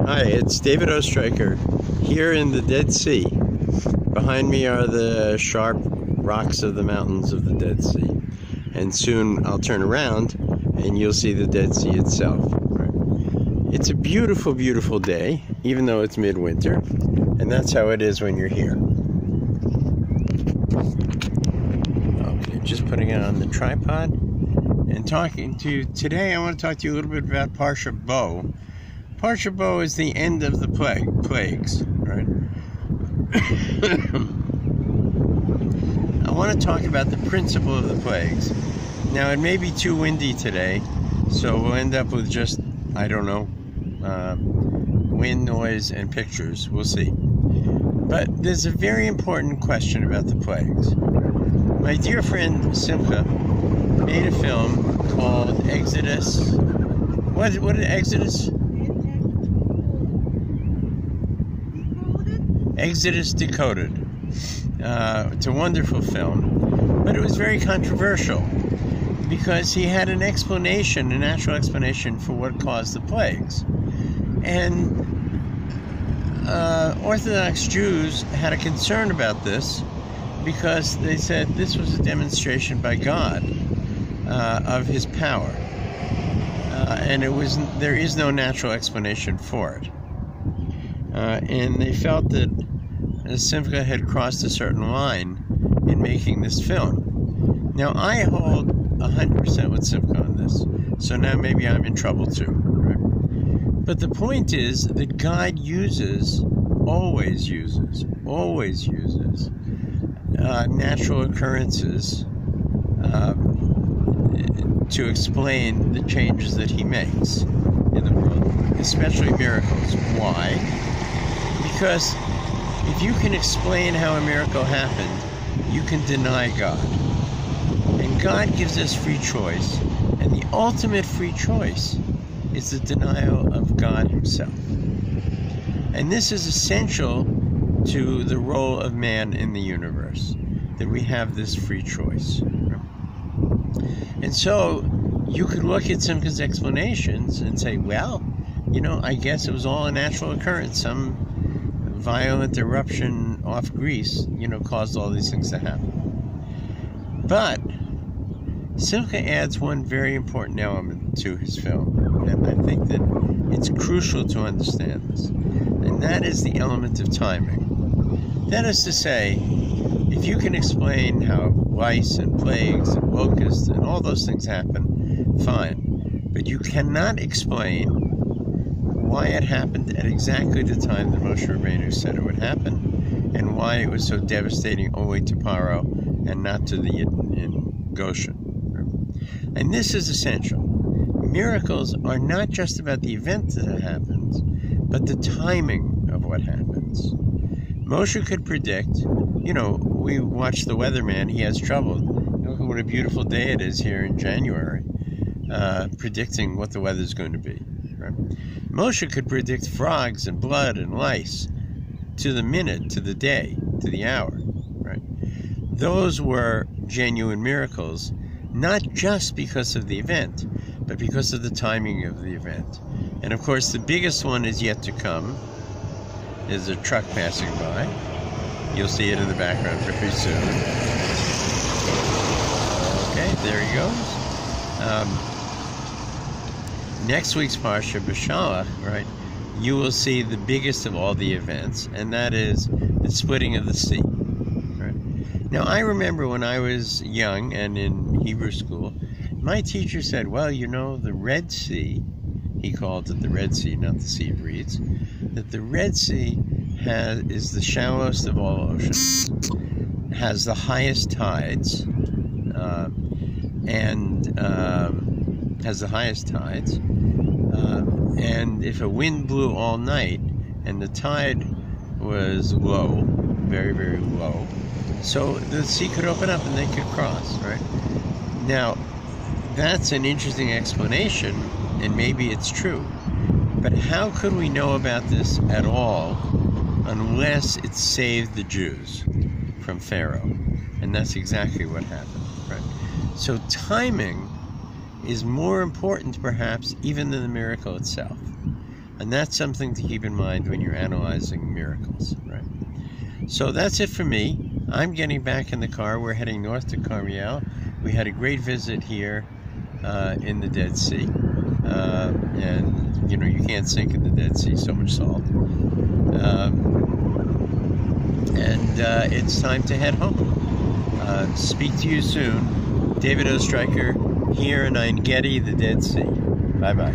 Hi, it's David Ostriker here in the Dead Sea. Behind me are the sharp rocks of the mountains of the Dead Sea. And soon I'll turn around and you'll see the Dead Sea itself. It's a beautiful, beautiful day, even though it's midwinter. And that's how it is when you're here. Okay, just putting it on the tripod and talking to you. Today I want to talk to you a little bit about Parsha Bo. Parsha Bo is the end of the plagues, right? I want to talk about the principle of the plagues. Now, it may be too windy today, so we'll end up with just, I don't know, wind, noise, and pictures. We'll see. But there's a very important question about the plagues. My dear friend Simcha made a film called Exodus. What is Exodus? Exodus Decoded. It's a wonderful film, but it was very controversial because he had an explanation, a natural explanation for what caused the plagues. And Orthodox Jews had a concern about this because they said this was a demonstration by God of his power, and there is no natural explanation for it. And they felt that Simcha had crossed a certain line in making this film. Now, I hold 100% with Simcha on this, so now maybe I'm in trouble too. Right? But the point is that God always uses natural occurrences to explain the changes that he makes in the world, especially miracles. Why? Because if you can explain how a miracle happened, you can deny God. And God gives us free choice, and the ultimate free choice is the denial of God himself. And this is essential to the role of man in the universe, that we have this free choice. And so you could look at Simcha's explanations and say, well, you know, I guess it was all a natural occurrence. Some violent eruption off Greece, you know, caused all these things to happen. But Simcha adds one very important element to his film, and I think that it's crucial to understand this, and that is the element of timing. That is to say, if you can explain how lice and plagues and locusts and all those things happen, fine. But you cannot explain why it happened at exactly the time that Moshe Rabbeinu said it would happen, and why it was so devastating only to Paro and not to the Yidden in Goshen. And this is essential. Miracles are not just about the event that happens, but the timing of what happens. Moshe could predict, you know, we watch the weatherman, he has trouble. Look at what a beautiful day it is here in January, predicting what the weather's going to be. Right? Moshe could predict frogs and blood and lice to the minute, to the day, to the hour. Right? Those were genuine miracles, not just because of the event, but because of the timing of the event. And of course, the biggest one is yet to come. There's a truck passing by. You'll see it in the background very soon. Okay, there he goes. Next week's Parsha, B'Shalach, right, you will see the biggest of all the events, and that is the splitting of the sea. Right? Now, I remember when I was young and in Hebrew school, my teacher said, well, you know, the Red Sea, he called it the Red Sea, not the Sea of Reeds, that the Red Sea is the shallowest of all oceans, has the highest tides, and if a wind blew all night and the tide was low, very, very low, so the sea could open up and they could cross, right? Now, that's an interesting explanation, and maybe it's true. But how could we know about this at all unless it saved the Jews from Pharaoh? And that's exactly what happened, right? So timing is more important, perhaps, even than the miracle itself. And that's something to keep in mind when you're analyzing miracles, right? So that's it for me. I'm getting back in the car. We're heading north to Karmi'El. We had a great visit here in the Dead Sea. And, you know, you can't sink in the Dead Sea, so much salt. It's time to head home. Speak to you soon. David Ostriker here in Ein Gedi, the Dead Sea. Bye-bye.